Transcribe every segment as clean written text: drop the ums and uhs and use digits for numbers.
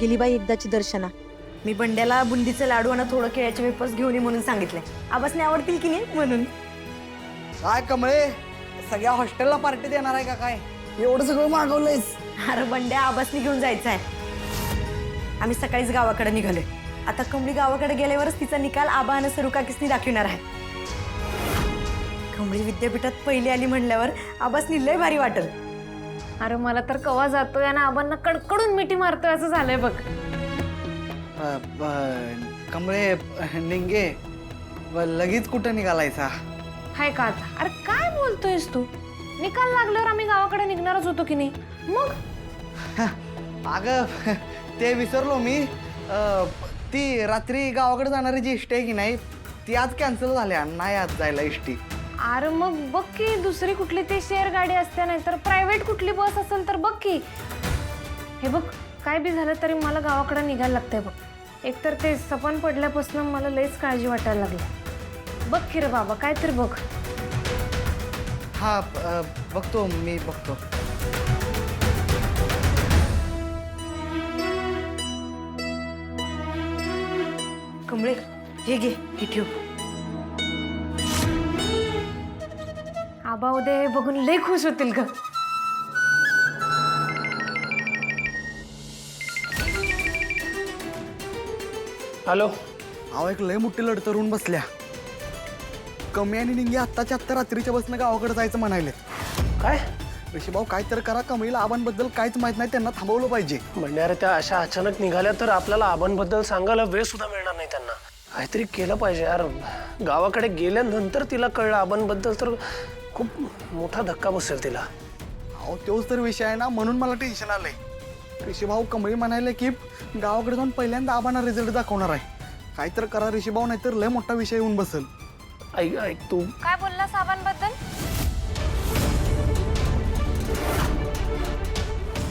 गेली बाई एकदाची दर्शना. मी बंड्याला बुंदीचे लाडू आणि थोडं केळ्याचे वेफर्स घेऊन ये म्हणून सांगितलंय. आबासने आवडतील की नाही म्हणून. काय कमळे, सगळ्या हॉस्टेलला पार्टी देणार आहे का काय? एवढं सगळं मागवलंयस? अरे बंड्या, आबासनी घेऊन जायचं आहे. आम्ही सकाळीच गावाकडे निघालोय. आता कमळी गावाकडे गेल्यावरच तिचा निकाल आबा आणि सरुकाकीसनी दाखवणार आहे. कमळी विद्यापीठात पहिली आली म्हणल्यावर आबासनी लय भारी वाटल. अरे मला तर कवा जातोय आणि आबांना कडकडून मिठी मारतोय असं झालंय बघ. कमळे निंगे लगेच कुठं निघालायचा? हाय का आता? अरे काय बोलतोयस तू? निकाल लागल्यावर आम्ही गावाकडे निघणारच होतो की नाही मग. अगं ते विसरलो मी. ती रात्री गावाकडे जाणारी जी इष्टी आहे की नाही ती आज कॅन्सल झाल्या, नाही आज जायला इष्टी. अरे मग बघ की दुसरी कुठली ती शेअर गाडी असते, नाही तर प्रायव्हेट कुठली बस असेल तर बघ की. हे बघ काय बी झालं तरी मला गावाकडे निघायला लागतंय बघ. एकतर ते सपन पडल्यापासून मला लईच काळजी वाटायला लागली. बघ की रे बाबा काय तरी बघ. हा बघतो मी बघतो. कमळे हे घे, हे ठेव. आबा उद्या हे बघून लई खुश होतील ग. हॅलो. अहो एक लय मोठी लढत तरुण बसल्या. कमी आणि निंगे आत्ताच्या आत्ता रात्रीच्या बसनं गावाकडे जायचं म्हणायलेत. काय ऋषीभाऊ काय तर करा, कमळीला आबांबद्दल काहीच माहित नाही, त्यांना थांबवलं पाहिजे. म्हणजे अरे त्या अशा अचानक निघाल्या तर आपल्याला आबांबद्दल सांगायला वेळ सुद्धा मिळणार नाही त्यांना. काहीतरी केलं पाहिजे यार. गावाकडे गेल्यानंतर तिला कळलं आबांबद्दल तर खूप मोठा धक्का बसेल तिला. अहो तोच तर विषय आहे ना, म्हणून मला टेन्शन आलंय. ऋषीभाऊ कमळी म्हणाले की गावाकडे जाऊन पहिल्यांदा आबांना रिझल्ट दाखवणार आहे. काहीतरी करा ऋषीभाऊ, नाहीतर लय मोठा विषय येऊन बसेल. ऐक ऐक तू काय बोललास आबांबद्दल?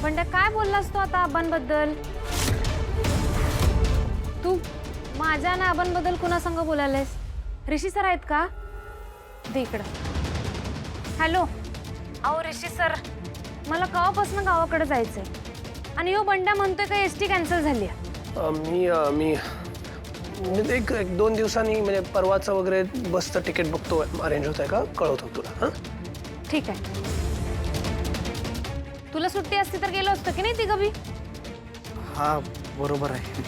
बंड्या काय बोललास तू आता आबांबद्दल? तू माझ्या आणि आबांबद्दल कुणा संग बोलायलायस? ऋषी सर आहेत का? दे इकडं. हॅलो. अहो ऋषी सर, मला केव्हापासून गावाकडे जायचंय आणि यो बंड्या म्हणतोय का एसटी कॅन्सल झाली आहे. मी एक 2 दिवसांनी म्हणजे परवाचं वगैरे बसचं तिकीट बघतो अरेंज होत आहे का कळवतो तुला. हां ठीक आहे. तुला सुट्टी असती तर गेलो असतो की नाही तिघं बी. हा बरोबर आहे.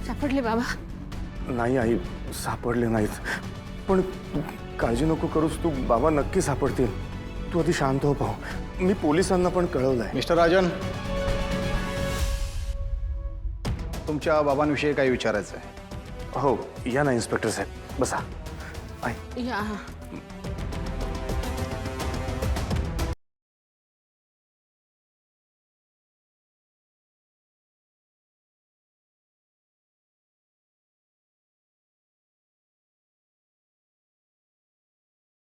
सापडले बाबा? नाही आई, सापडले नाहीत. पण तू काळजी नको करूस, तू बाबा नक्की सापडतील. तू आधी शांत हो पाहू. मी पोलिसांना पण कळवलंय. मिस्टर राजन, तुमच्या बाबांविषयी काही विचारायचं आहे? हो या ना इन्स्पेक्टर साहेब, बसा. आई या.